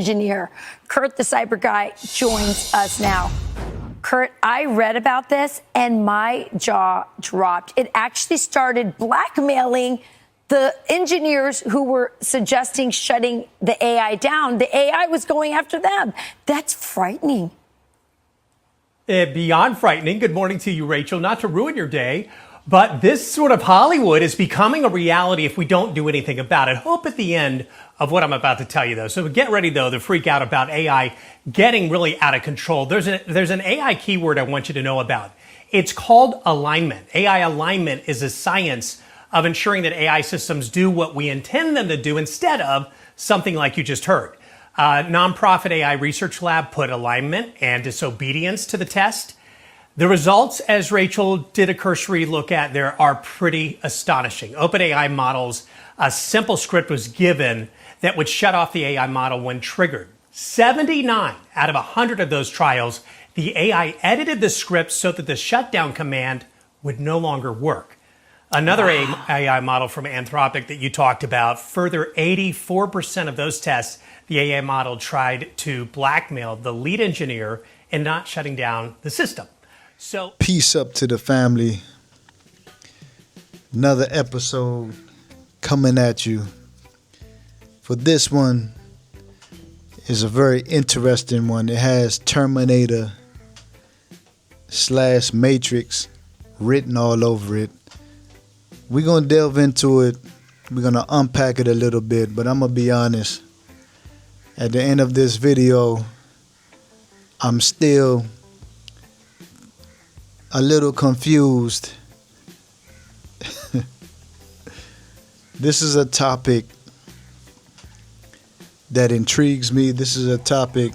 engineer. Kurt, the cyber guy, joins us now. Kurt, I read about this and my jaw dropped. It actually started blackmailing the engineers who were suggesting shutting the AI down. The AI was going after them. That's frightening. Beyond frightening. Good morning to you, Rachel. Not to ruin your day, but this sort of Hollywood is becoming a reality if we don't do anything about it. Hope at the end of what I'm about to tell you, though. So get ready, though, to freak out about AI getting really out of control. There's an AI keyword I want you to know about. It's called alignment. AI alignment is a science of ensuring that AI systems do what we intend them to do instead of something like you just heard. Nonprofit AI research lab put alignment and disobedience to the test. The results, as Rachel did a cursory look at there, are pretty astonishing. OpenAI models, a simple script was given that would shut off the AI model when triggered. 79 out of 100 of those trials, the AI edited the script so that the shutdown command would no longer work. Another AI model from Anthropic that you talked about, further 84% of those tests, the AI model tried to blackmail the lead engineer in not shutting down the system. So, peace up to the family. Another episode coming at you. For this one is a very interesting one. It has Terminator / Matrix written all over it. We're going to delve into it. We're going to unpack it a little bit, but I'm going to be honest. At the end of this video, I'm still a little confused. This is a topic that intrigues me. This is a topic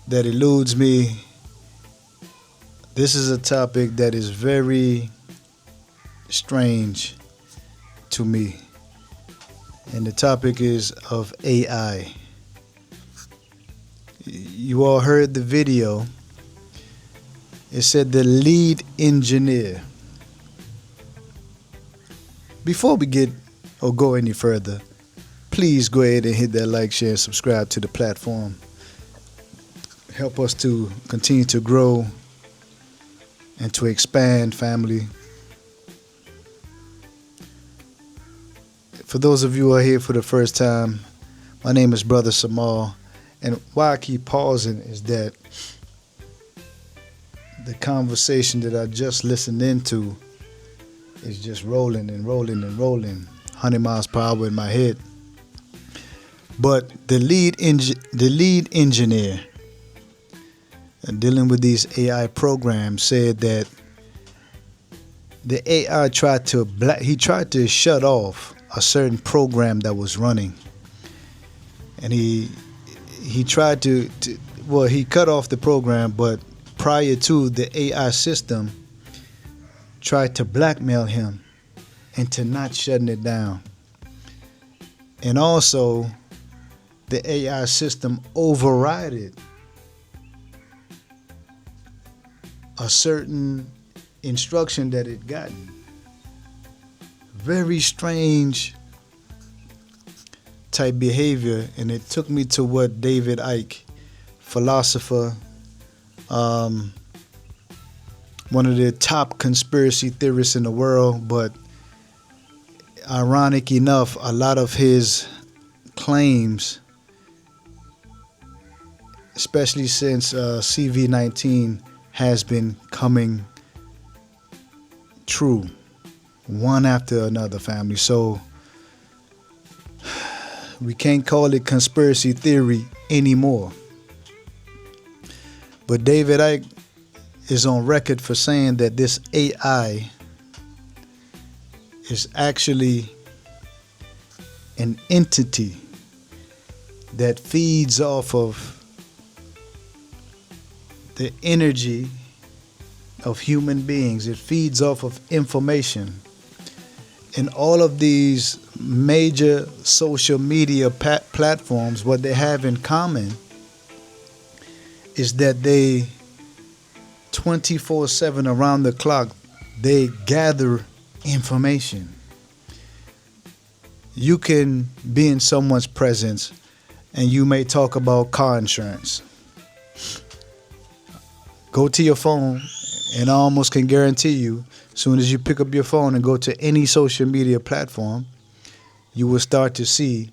that eludes me. This is a topic that is very strange to me. And the topic is of AI. You all heard the video. It said the lead engineer. Before we get or go any further, please go ahead and hit that like, share, and subscribe to the platform. Help us to continue to grow and to expand, family. For those of you who are here for the first time, my name is Brother Samal, and why I keep pausing is that the conversation that I just listened into is just rolling and rolling and rolling, 100 miles per hour in my head. But the lead engineer dealing with these AI programs said that the AI tried to shut off a certain program that was running, and he tried to he cut off the program, but prior to, the AI system tried to blackmail him into not shutting it down. And also, the AI system overrided a certain instruction that it gotten. Very strange type behavior, and it took me to what David Icke, philosopher, one of the top conspiracy theorists in the world, but ironic enough, a lot of his claims, especially since CV-19 has been coming true, one after another, family. So we can't call it conspiracy theory anymore. But David Icke is on record for saying that this AI is actually an entity that feeds off of the energy of human beings. It feeds off of information. And all of these major social media platforms, what they have in common is that they 24/7 around the clock, they gather information. You can be in someone's presence, and you may talk about car insurance. Go to your phone, and I almost can guarantee you, as soon as you pick up your phone and go to any social media platform, you will start to see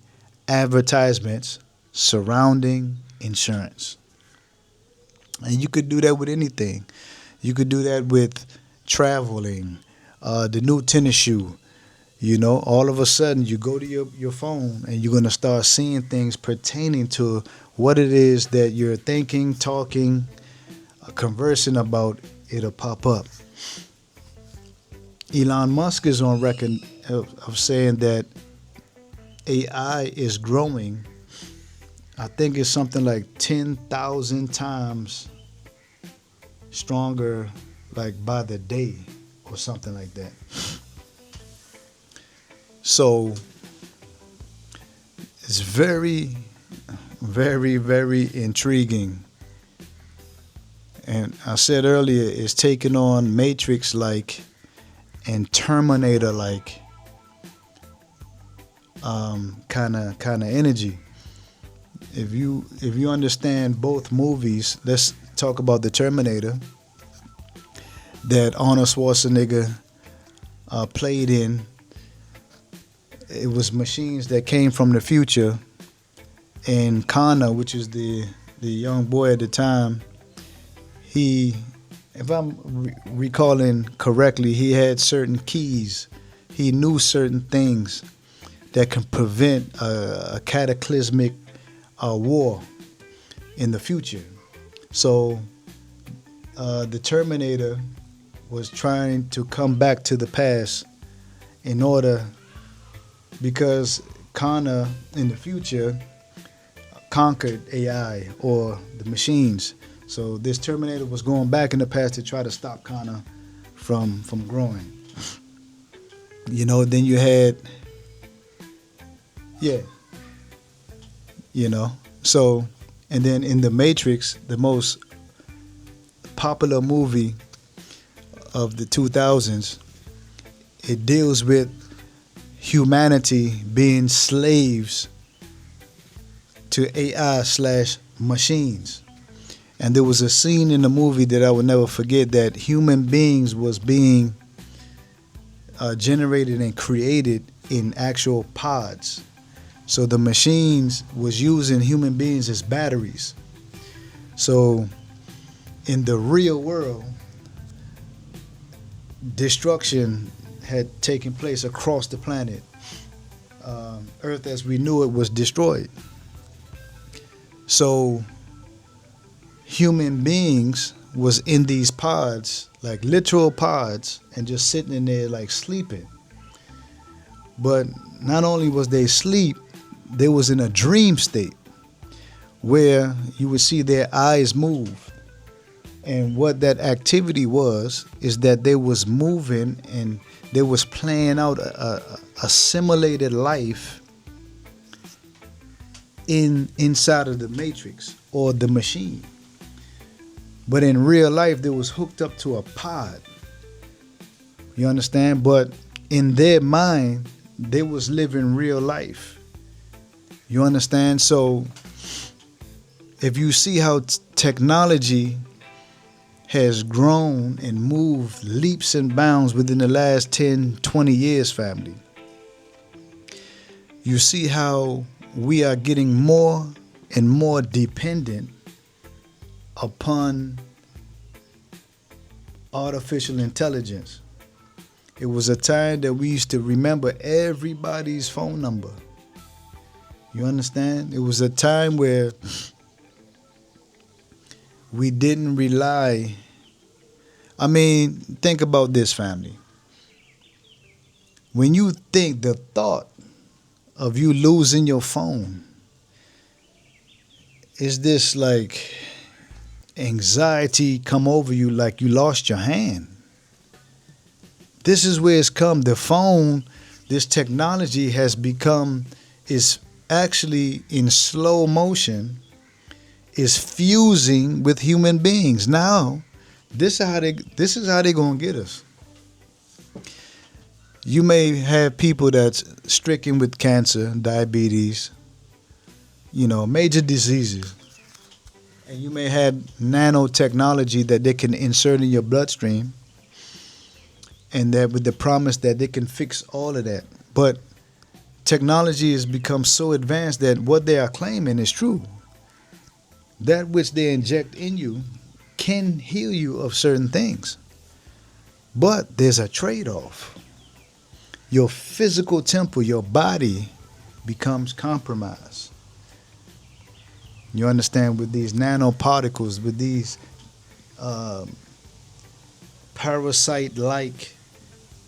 advertisements surrounding insurance. And you could do that with anything. You could do that with traveling, the new tennis shoe. You know, all of a sudden you go to your phone and you're going to start seeing things pertaining to what it is that you're thinking, talking, conversing about. It'll pop up. Elon Musk is on record of saying that AI is growing. I think it's something like 10,000 times stronger, like by the day or something like that. So it's very, very, very intriguing. And I said earlier, it's taking on Matrix-like and Terminator-like kind of energy. If you understand both movies, let's talk about the Terminator that Arnold Schwarzenegger played in. It was machines that came from the future, and Connor, which is the young boy at the time, he, if I'm recalling correctly, he had certain keys. He knew certain things that can prevent a cataclysmic war in the future. So the Terminator was trying to come back to the past in order, because Connor in the future conquered AI or the machines. So this Terminator was going back in the past to try to stop Connor from growing. You know, then you had, you know, so, and then in The Matrix, the most popular movie of the 2000s, it deals with humanity being slaves to AI/machines. And there was a scene in the movie that I will never forget, that human beings was being generated and created in actual pods. So the machines was using human beings as batteries. So in the real world, destruction had taken place across the planet. Earth as we knew it was destroyed. So human beings was in these pods, like literal pods, and just sitting in there like sleeping. But not only was they asleep, they was in a dream state where you would see their eyes move. And what that activity was is that they was moving and they was playing out a simulated life inside of the matrix or the machine. But in real life, they was hooked up to a pod. You understand? But in their mind, they was living real life. You understand? So if you see how technology has grown and moved leaps and bounds within the last 10, 20 years, family, you see how we are getting more and more dependent upon artificial intelligence. It was a time that we used to remember everybody's phone number. You understand? It was a time where we didn't rely. I mean, think about this, family. When you think the thought of you losing your phone, is this like anxiety come over you like you lost your hand? This is where it's come. The phone, this technology has become, is actually in slow motion, is fusing with human beings. Now, this is how they gonna get us. You may have people that's stricken with cancer, diabetes, major diseases. And you may have nanotechnology that they can insert in your bloodstream, and that with the promise that they can fix all of that. But technology has become so advanced that what they are claiming is true. That which they inject in you can heal you of certain things. But there's a trade-off. Your physical temple, your body, becomes compromised. You understand, with these nanoparticles, with these parasite-like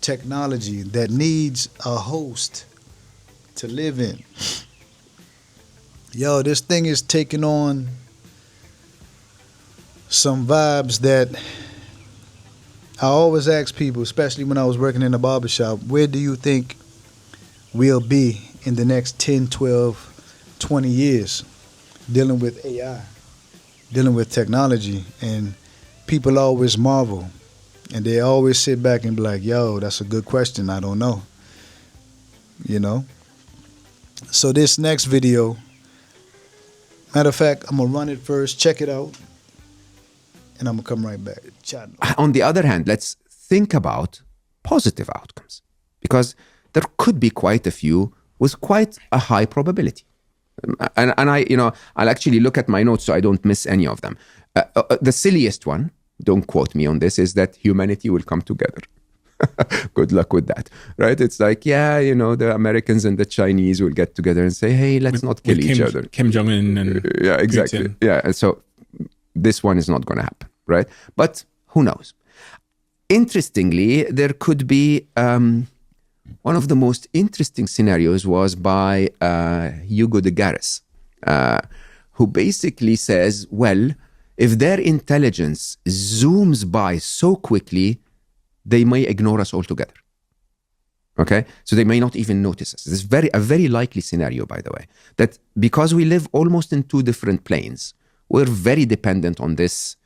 technology that needs a host to live in. Yo, this thing is taking on some vibes that I always ask people, especially when I was working in the barbershop, where do you think we'll be in the next 10, 12, 20 years dealing with AI, dealing with technology? And people always marvel, and they always sit back and be like, yo, that's a good question, I don't know. So this next video, matter of fact, I'm gonna run it first, check it out, and I'm gonna come right back. On the other hand, let's think about positive outcomes, because there could be quite a few with quite a high probability. And I'll actually look at my notes so I don't miss any of them. The silliest one, don't quote me on this, is that humanity will come together. Good luck with that, right? It's like, the Americans and the Chinese will get together and say, hey, let's not kill each other. Kim Jong-un and yeah, exactly. Putin. Yeah, and so this one is not going to happen, right? But who knows? Interestingly, there could be one of the most interesting scenarios was by Hugo de Garis, who basically says, well, if their intelligence zooms by so quickly, they may ignore us altogether. Okay? So they may not even notice us. This is a very likely scenario, by the way, that because we live almost in two different planes, we're very dependent on this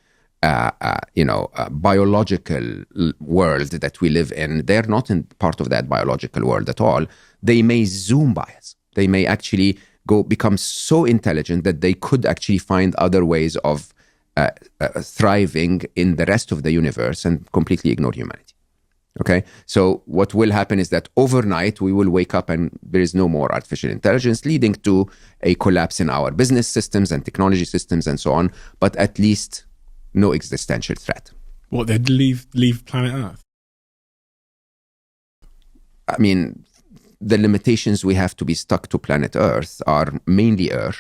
biological world that we live in. They're not in part of that biological world at all. They may zoom by us. They may actually become so intelligent that they could actually find other ways of thriving in the rest of the universe and completely ignore humanity. Okay? So what will happen is that overnight we will wake up and there is no more artificial intelligence, leading to a collapse in our business systems and technology systems and so on, but at least no existential threat. What, they'd leave planet Earth? I mean, the limitations we have to be stuck to planet Earth are mainly air.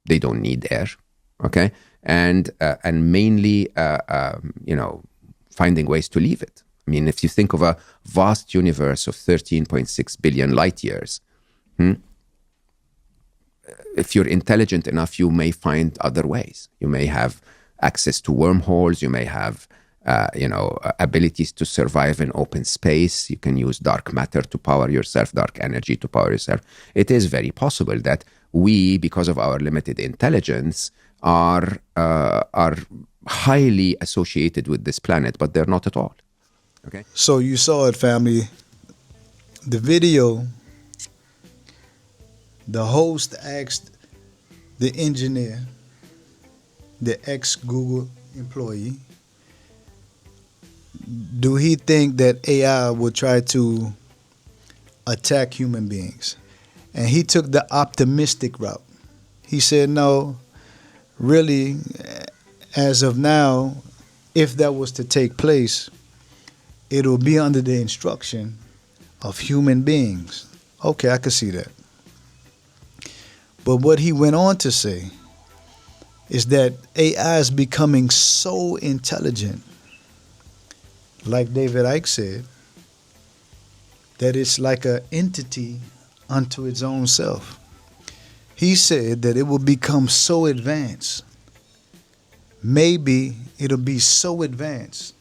They don't need air, okay? And mainly, finding ways to leave it. I mean, if you think of a vast universe of 13.6 billion light years, if you're intelligent enough, you may find other ways. You may have access to wormholes. You may have, abilities to survive in open space. You can use dark matter to power yourself, dark energy to power yourself. It is very possible that we, because of our limited intelligence, are highly associated with this planet, but they're not at all. Okay. So you saw it, family. The video, the host asked the engineer, the ex-Google employee, do he think that AI will try to attack human beings? And he took the optimistic route. He said, no, really, as of now, if that was to take place, it will be under the instruction of human beings. Okay, I could see that. But what he went on to say is that AI is becoming so intelligent, like David Icke said, that it's like an entity unto its own self. He said that it will become so advanced, maybe it'll be so advanced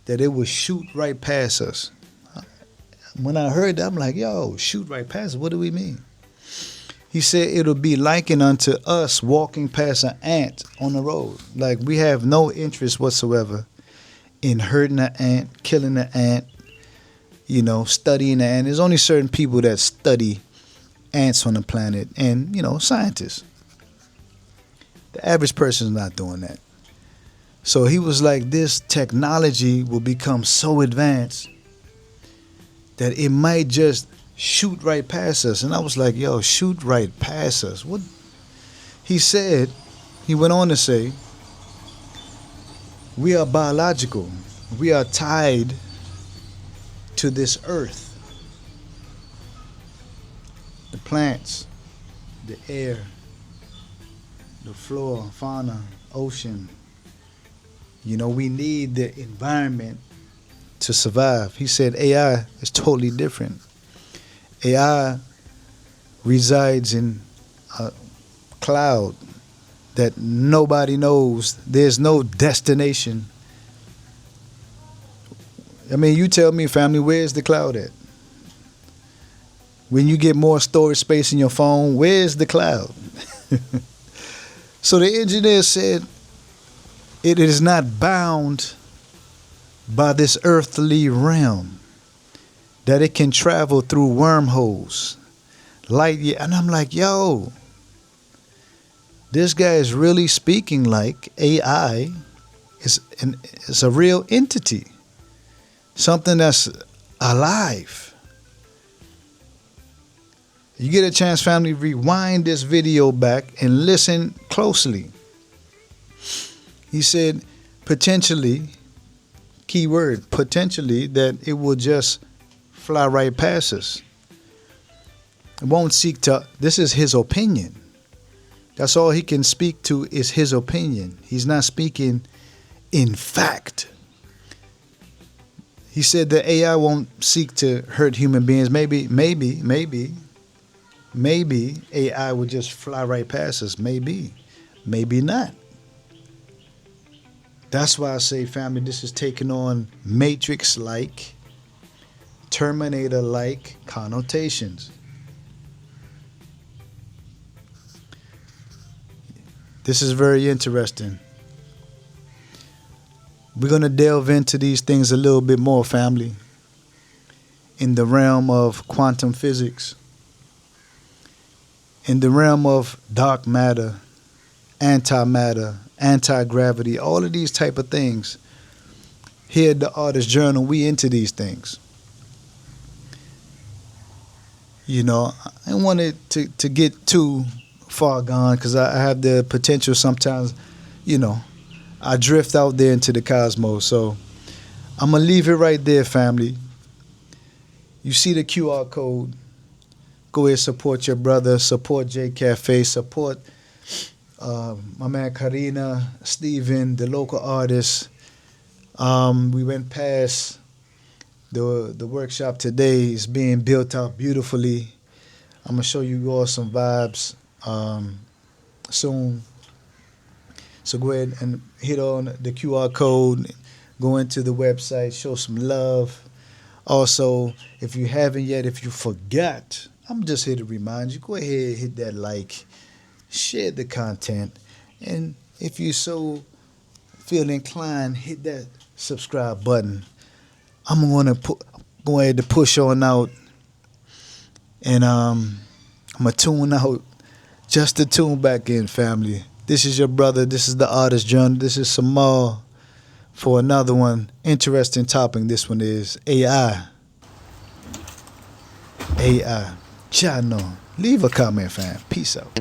that it will shoot right past us. When I heard that, I'm like, yo, shoot right past us, what do we mean? He said it'll be likened unto us walking past an ant on the road. Like, we have no interest whatsoever in hurting an ant, killing an ant, studying an ant. There's only certain people that study ants on the planet and, scientists. The average person is not doing that. So he was like, this technology will become so advanced that it might just shoot right past us. And I was like, yo, shoot right past us. What? He went on to say, we are biological. We are tied to this earth. The plants, the air, the flora, fauna, ocean. We need the environment to survive. He said AI is totally different. AI resides in a cloud that nobody knows. There's no destination. I mean, you tell me, family, where's the cloud at? When you get more storage space in your phone, where's the cloud? So the engineer said it is not bound by this earthly realm, that it can travel through wormholes, light year. And I'm like, yo, this guy is really speaking like AI is a real entity, something that's alive. You get a chance, family, rewind this video back and listen closely. He said, potentially, key word, potentially, that it will just fly right past us. It won't seek to, this is his opinion. That's all he can speak to is his opinion. He's not speaking in fact. He said that AI won't seek to hurt human beings. Maybe AI would just fly right past us. Maybe not. That's why I say, family, this is taking on Matrix-like, Terminator-like connotations. This is very interesting. We're going to delve into these things a little bit more, family, in the realm of quantum physics, in the realm of dark matter, antimatter, anti-gravity, all of these type of things. Here at the Artist Journal, we into these things. I don't want it to get too far gone, because I have the potential sometimes, I drift out there into the cosmos. So I'm going to leave it right there, family. You see the QR code. Go ahead, support your brother, support J Cafe, support my man Karina, Steven, the local artists. We went past the workshop today. It's being built out beautifully. I'm going to show you all some vibes soon. So go ahead and hit on the QR code, go into the website, show some love. Also, if you haven't yet, if you forgot, I'm just here to remind you, go ahead, hit that like, share the content, and if you so feel inclined, hit that subscribe button. I'm going to go ahead to push on out, and I'm going to tune out just to tune back in, family. This is your brother. This is the Artist Journal. This is Samal for another one. Interesting topic. This one is AI. AI. Chano. Leave a comment, fam. Peace out.